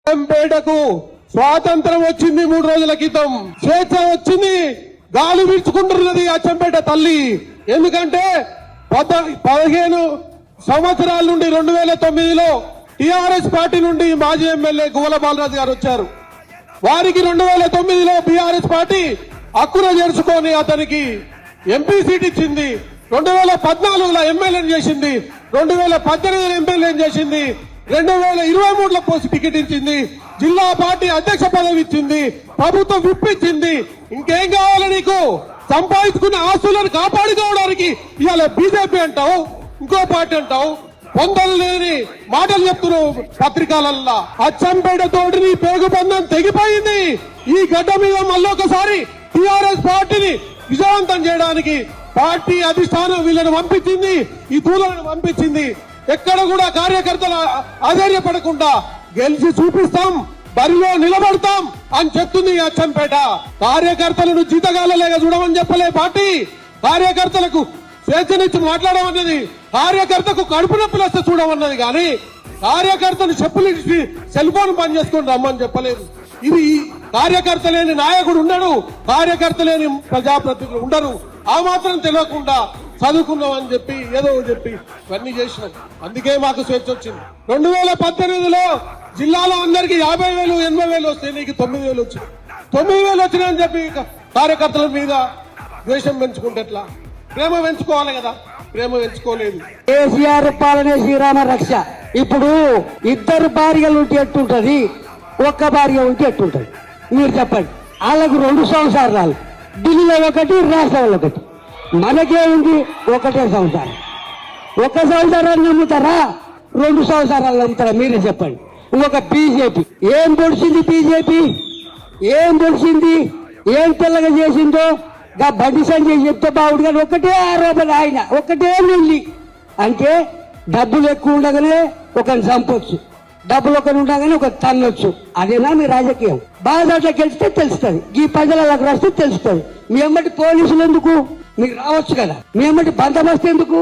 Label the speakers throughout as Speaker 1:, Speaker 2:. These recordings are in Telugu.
Speaker 1: అచ్చంపేటకు స్వాతంత్రం వచ్చింది 3 రోజుల క్రితం. స్వేచ్ఛ వచ్చింది, గాలి వీడ్చుకుంటున్నది అచ్చంపేట తల్లి. ఎందుకంటే 15 సంవత్సరాల నుండి 2009లో టిఆర్ఎస్ పార్టీ నుండి మాజీ ఎమ్మెల్యే గువ్వల బాలరాజు గారు వచ్చారు. వారికి 2009లో బీఆర్ఎస్ పార్టీ హక్కున చేర్చుకొని అతనికి ఎంపీ సీట్ ఇచ్చింది. 2014లో ఎమ్మెల్యేని చేసింది, 2018 ఎమ్మెల్యేని చేసింది, 2023లో పోస్ట్ టికెట్ ఇచ్చింది, జిల్లా పార్టీ అధ్యక్ష పదవి ఇచ్చింది, ప్రభుత్వం విప్పించింది. ఇంకేం కావాలి నీకు? సంపాదించుకున్న ఆస్తులను కాపాడుకోవడానికి ఇవాళ బీజేపీ అంటావు, ఇంకో పార్టీ అంటావు, పొందలు లేని మాటలు చెప్తున్నావు పత్రికలల్లా. అచ్చంపేట తోటి నీ పేగు బంధం తెగిపోయింది. ఈ గడ్డ మీద మళ్ళొకసారి టిఆర్ఎస్ పార్టీని విజయవంతం చేయడానికి పార్టీ అధిష్టానం వీళ్ళని పంపించింది, ఈ దూలను పంపించింది. ఎక్కడ కూడా కార్యకర్తలు ఆధైర్యపడకుండా గెలిచి చూపిస్తాం, బరిలో నిలబడతాం అని చెప్తుంది ఈ అచ్చంపేట. కార్యకర్తలను జీతగాళ్ళలేగా చూడమని చెప్పలే పార్టీ. కార్యకర్తలకు స్వేచ్ఛనిచ్చి మాట్లాడమన్నది, కార్యకర్తకు కడుపు నొప్పులు వస్తే చూడమన్నది. కానీ కార్యకర్తను చెప్పులు సెల్ ఫోన్ పని చేసుకొని రమ్మని చెప్పలేదు. ఇది కార్యకర్త లేని నాయకుడు ఉండడు, కార్యకర్త లేని ప్రజాప్రతినిధులు ఉండరు. ఆ మాత్రం తెలియకుండా చదువుకున్నాం అని చెప్పి ఏదో చెప్పి ఇవన్నీ చేసినాం. అందుకే మాకు స్వేచ్ఛ వచ్చింది. 2018లో జిల్లాలో అందరికి 50,000 80,000 వస్తే నీకు 9,000 వచ్చింది. 9,000 వచ్చినాయని చెప్పి కార్యకర్తల మీద ద్వేషం పెంచుకుంటే ఎట్లా? ప్రేమ పెంచుకోవాలి కదా, ప్రేమ పెంచుకోలేదు.
Speaker 2: కేసీఆర్ పాలనే శ్రీరామ రక్ష. ఇప్పుడు 2 భార్యలు ఉంటే ఎట్టుంటది, 1 భార్య ఉంటే ఎట్టుంటది? మీరు చెప్పండి. వాళ్ళకు 2 సంవత్సరాలు, ఢిల్లీలో 1, రాష్ట్రంలో 1. మనకే ఉంది 1 సంవత్సరం. 1 సంవత్సరాన్ని నమ్ముతారా, 2 సంవత్సరాలు నమ్ముతారా? మీరే చెప్పండి. ఇంకొక బీజేపీ ఏం పొడిచింది? బీజేపీ ఏం పొడిచింది? ఏం తెల్లగా చేసిందో బండి సంజయ్ చెప్తే బాగుండు. కానీ ఒకటే ఆరోపణ, ఆయన ఒకటే వెళ్ళి అంటే డబ్బులు ఎక్కువ ఉండగానే ఒకరిని చంపొచ్చు, డబ్బులు ఒకరు ఉండగానే ఒక తన్నొచ్చు. అదేనా మీ రాజకీయం? బాధ గెలిస్తే తెలుస్తుంది, ఈ ప్రజలకు రాస్తే తెలుస్తుంది. మీ అమ్మటి పోలీసులు ఎందుకు? మీరు రావచ్చు కదా. మీ అమ్మటి బందోబస్తు ఎందుకు?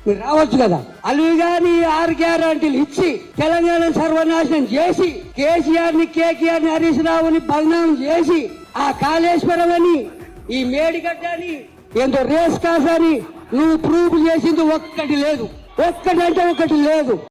Speaker 2: మీరు రావచ్చు కదా. అల్లు గాని 6 గ్యారంటీలు ఇచ్చి తెలంగాణ సర్వనాశనం చేసి కేసీఆర్ ని, కేకేఆర్ ని, హరీష్ రావుని బదనామం చేసి ఆ కాళేశ్వరం అని, ఈ మేడిగడ్డ అని, ఏందో రేస్ కాస్ అని నువ్వు ప్రూవ్ చేసింది ఒక్కటి లేదు. ఒక్కటంటే ఒకటి లేదు.